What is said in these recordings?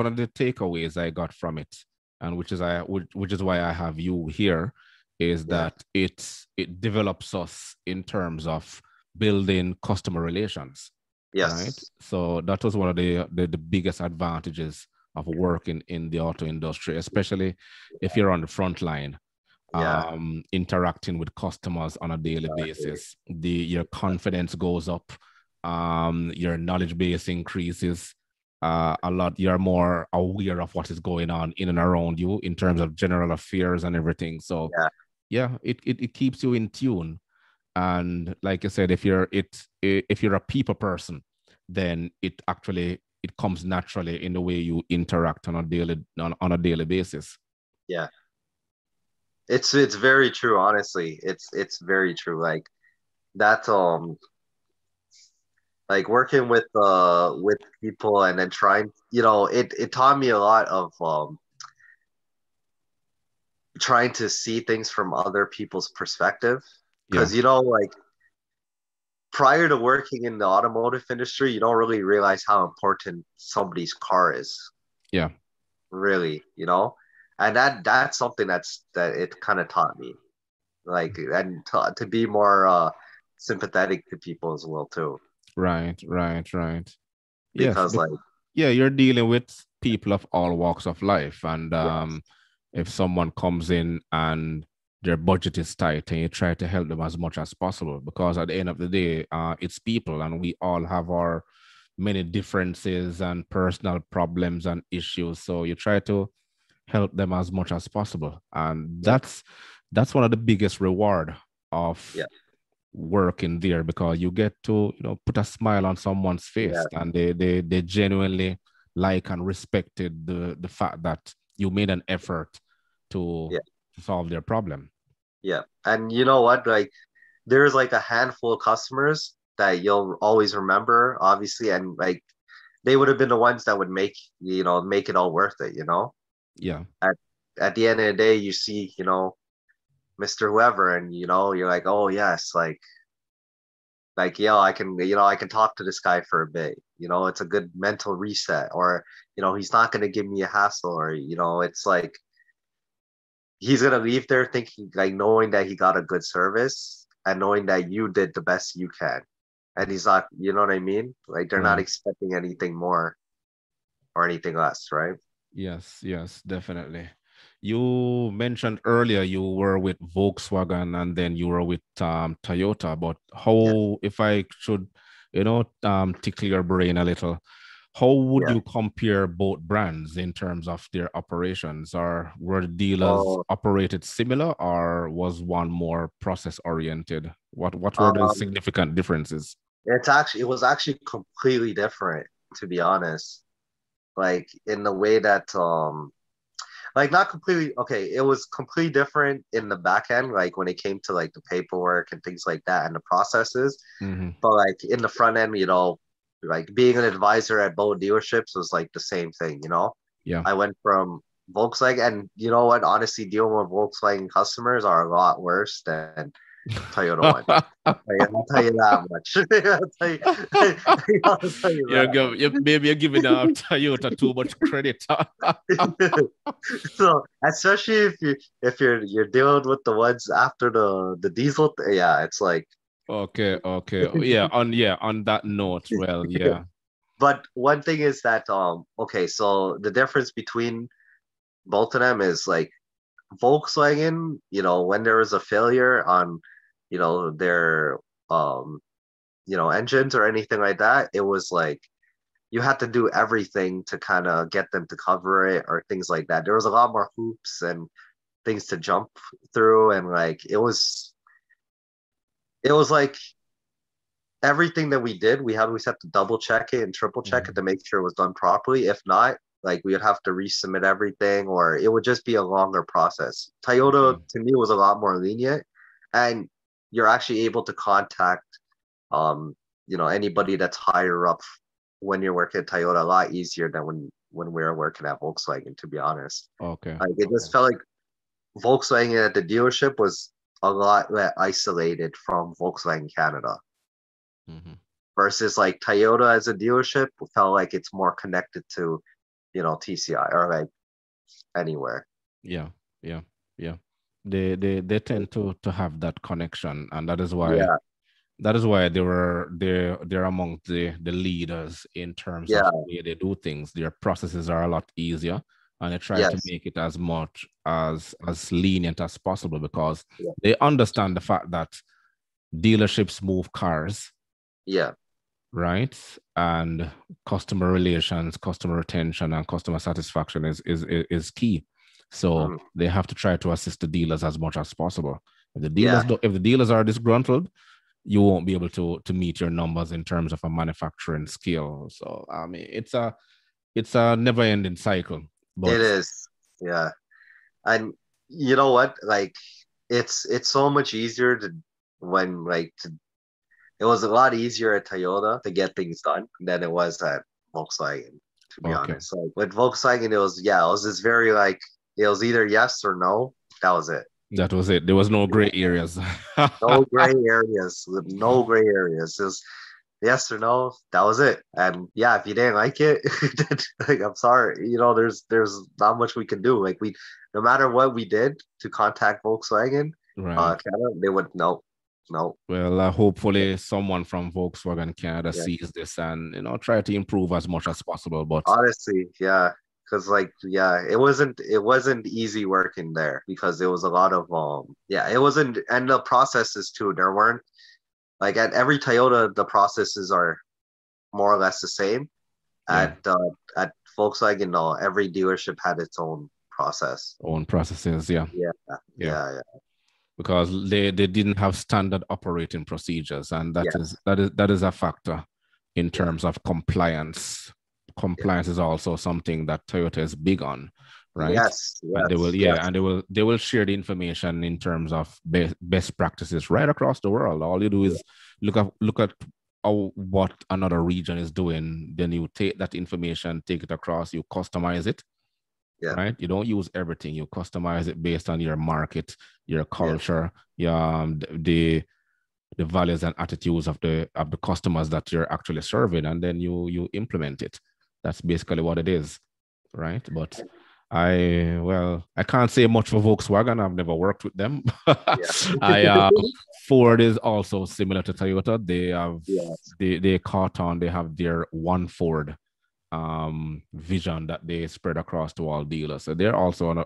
one of the takeaways I got from it, and which is why I have you here, is Yeah. that it develops us in terms of building customer relations, right? Yes. So that was one of the biggest advantages of working in the auto industry, especially if you're on the front line, Yeah. interacting with customers on a daily Exactly. basis. Your confidence goes up, your knowledge base increases a lot. You're more aware of what is going on in and around you in terms of general affairs and everything. So Yeah. yeah, it keeps you in tune. And like I said, if you're a people person, then it comes naturally in the way you interact on a daily basis. Yeah. It's very true, honestly. It's very true. Like that like working with people and then trying, it taught me a lot of trying to see things from other people's perspective. Yeah, Because like prior to working in the automotive industry, you don't really realize how important somebody's car is, yeah. really, and that's something that it kind of taught me, like, and to be more sympathetic to people as well too, Right, right, right. Yes, because like, yeah, you're dealing with people of all walks of life, and yes, if someone comes in and their budget is tight, and you try to help them as much as possible, because at the end of the day, it's people, and we all have our many differences and personal problems and issues. So you try to help them as much as possible, and yeah, that's one of the biggest reward of yeah, working there, because you get to put a smile on someone's face, yeah, and they genuinely like and respected the fact that you made an effort to yeah, solve their problem. yeah. And you know what, like, there's like a handful of customers that you'll always remember, obviously, and like they would have been the ones that would make it all worth it, Yeah. at at the end of the day, you see, Mr. Whoever, and you're like, oh yes, like, yeah, I can talk to this guy for a bit. It's a good mental reset, or he's not gonna give me a hassle, or it's like he's gonna leave there thinking, like, knowing that he got a good service and knowing that you did the best you can, and he's not, you know what I mean? Like, they're not Right. expecting anything more or anything less, right? Yes, yes, definitely. You mentioned earlier you were with Volkswagen and then you were with Toyota, but Yeah, how, if I should, tickle your brain a little, how would yeah. you compare both brands in terms of their operations? Or were the dealers Oh, operated similar, or was one more process oriented? What were the um, significant differences? it was actually completely different, to be honest. Like, in the way that like, not completely, okay, it was completely different in the back end, like when it came to like the paperwork and things like that and the processes. Hmm. But like in the front end, like being an advisor at both dealerships was like the same thing. Yeah. I went from Volkswagen, and you know what? Honestly, dealing with Volkswagen customers are a lot worse than Toyota ones. I'll tell you that much. I'll tell you Maybe you're giving Toyota too much credit. that. So especially if you're dealing with the ones after the diesel, yeah, it's like. Okay, okay. On that note, well, yeah. But one thing is that okay, so the difference between both of them is like Volkswagen, when there was a failure on, their engines or anything like that, it was like you had to do everything to kind of get them to cover it or things like that. There was a lot more hoops and things to jump through, and like it was like everything that we did, we always have to double check it and triple check it to Mhm. make sure it was done properly. If not, like, we would have to resubmit everything, or it would just be a longer process. Toyota Okay. to me was a lot more lenient, and you're actually able to contact anybody that's higher up when you're working at Toyota a lot easier than when we were working at Volkswagen, to be honest. Okay. Like, it Okay. just felt like Volkswagen at the dealership was a lot isolated from Volkswagen Canada, Hmm. versus like Toyota as a dealership felt like it's more connected to, TCI or like anywhere. Yeah, yeah, yeah. They tend to have that connection, and Yeah, that is why they're among the leaders in terms of yeah, the way they do things. Their processes are a lot easier, and they try to yes, make it as much as lenient as possible because yeah, they understand the fact that dealerships move cars, yeah, right? And customer relations, customer retention, and customer satisfaction is key. So mhm, they have to try to assist the dealers as much as possible. yeah. If the dealers are disgruntled, you won't be able to meet your numbers in terms of a manufacturing scale. So I mean, it's a never ending cycle. It But is. Yeah. And you know what? Like it's so much easier to when like to it was a lot easier at Toyota to get things done than it was at Volkswagen, to be okay, honest. Like with Volkswagen, it was just very like it was either yes or no. That was it. that was it. There was no gray areas. No gray areas. No gray areas. Just yes or no. That was it. And yeah, if you didn't like it, like I'm sorry. There's not much we can do. Like no matter what we did to contact Volkswagen, Right. Canada, they would no, no. Well, hopefully someone from Volkswagen Canada Yeah. sees this and try to improve as much as possible. But Honestly, yeah. Because like yeah, it wasn't easy working there because there was a lot of yeah, it wasn't, and the processes too. There weren't like at every Toyota the processes are more or less the same. yeah, At Volkswagen, no, every dealership had its own process. own processes, yeah, Yeah, yeah, yeah, yeah, because they didn't have standard operating procedures, and yeah, that is a factor in yeah, terms of compliance. yeah. Compliance is also something that Toyota is big on, right? Yes, And yes, yes, and they will share the information in terms of best practices right across the world. All you do yeah, is look at what another region is doing, then you take that information, take it across, you customize it, yeah, right? You don't use everything, you customize it based on your market, your yeah, culture, your the values and attitudes of the customers that you're actually serving, and then you implement it. That's basically what it is, right? But I can't say much for Volkswagen. I've never worked with them. yeah, I Ford is also similar to Toyota. yes, They caught on. They have their one Ford vision that they spread across to all dealers. So they're also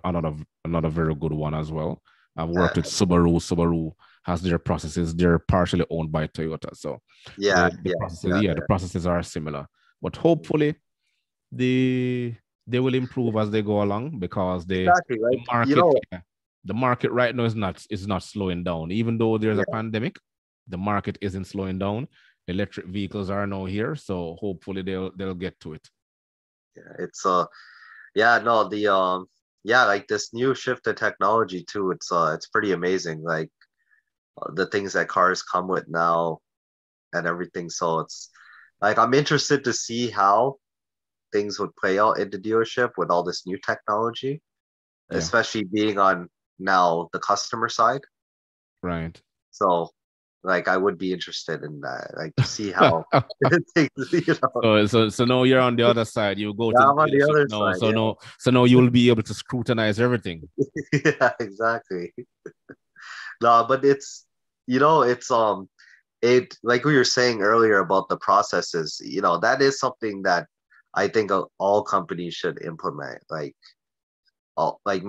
another very good one as well. I've uh, worked with Subaru. Subaru has their processes. They're partially owned by Toyota. So yeah, the yeah, processes, yeah, yeah, the yeah. processes are similar. But hopefully they will improve as they go along because Exactly. the Like market, yeah, the market right now is not slowing down. Even though there's a yeah, pandemic, the market isn't slowing down. Electric vehicles are now here, so hopefully they'll get to it. yeah. Yeah, no, yeah, like this new shift to technology too. It's pretty amazing. Like the things that cars come with now and everything. So it's like I'm interested to see how things would play out in the dealership with all this new technology, Yeah, especially being on now the customer side. right. So like I would be interested in that, like to see how things, So now you're on the other side. You go Yeah, to the I'm on the dealership other now. side, yeah. So now you'll be able to scrutinize everything. Yeah, exactly. No, but it's like we were saying earlier about the processes, that is something that I think all companies should implement, like all like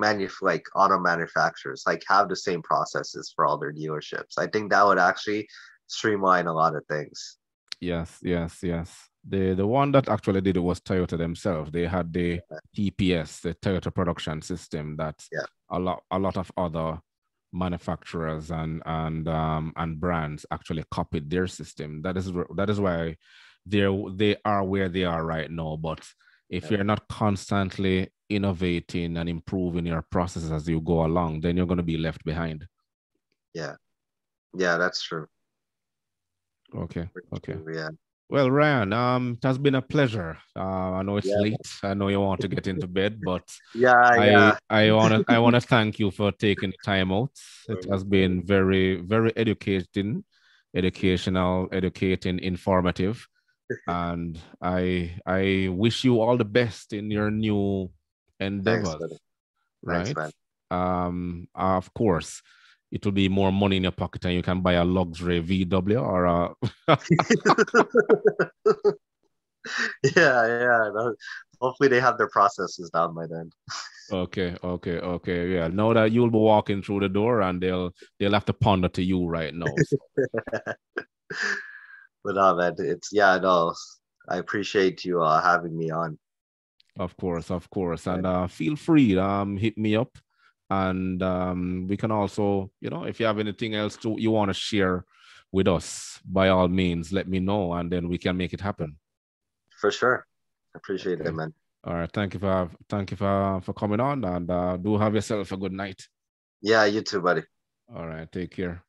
auto manufacturers, like have the same processes for all their dealerships. I think that would actually streamline a lot of things. Yes, yes, yes. The one that actually did it was Toyota themselves. They had the TPS, the Toyota Production System, that Yeah, a lot of other manufacturers and brands actually copied their system. That is why they are where they are right now. But if yeah, you're not constantly innovating and improving your processes as you go along, then you're going to be left behind. yeah, yeah, that's true. Okay, Pretty okay. true, yeah, Well, Ryan, it has been a pleasure. I know it's yeah, late. I know you want to get into bed, but yeah, yeah. I wanna thank you for taking the time out. It has been very educating, educational, educating, informative. And I wish you all the best in your new Thanks, endeavors, buddy. Thanks, right? man. Of course, it will be more money in your pocket and you can buy a luxury VW or a Yeah, yeah. Hopefully they have their processes down by then. okay. Yeah. Know that you'll be walking through the door and they'll have to ponder to you right now. So. But no, man, no. I appreciate you having me on. Of course. Right. And feel free, hit me up. And we can also, if you have anything else you want to share with us, by all means, let me know and then we can make it happen. For sure. Appreciate it, Okay. man. All right. Thank you for coming on and do have yourself a good night. Yeah, you too, buddy. All right. Take care.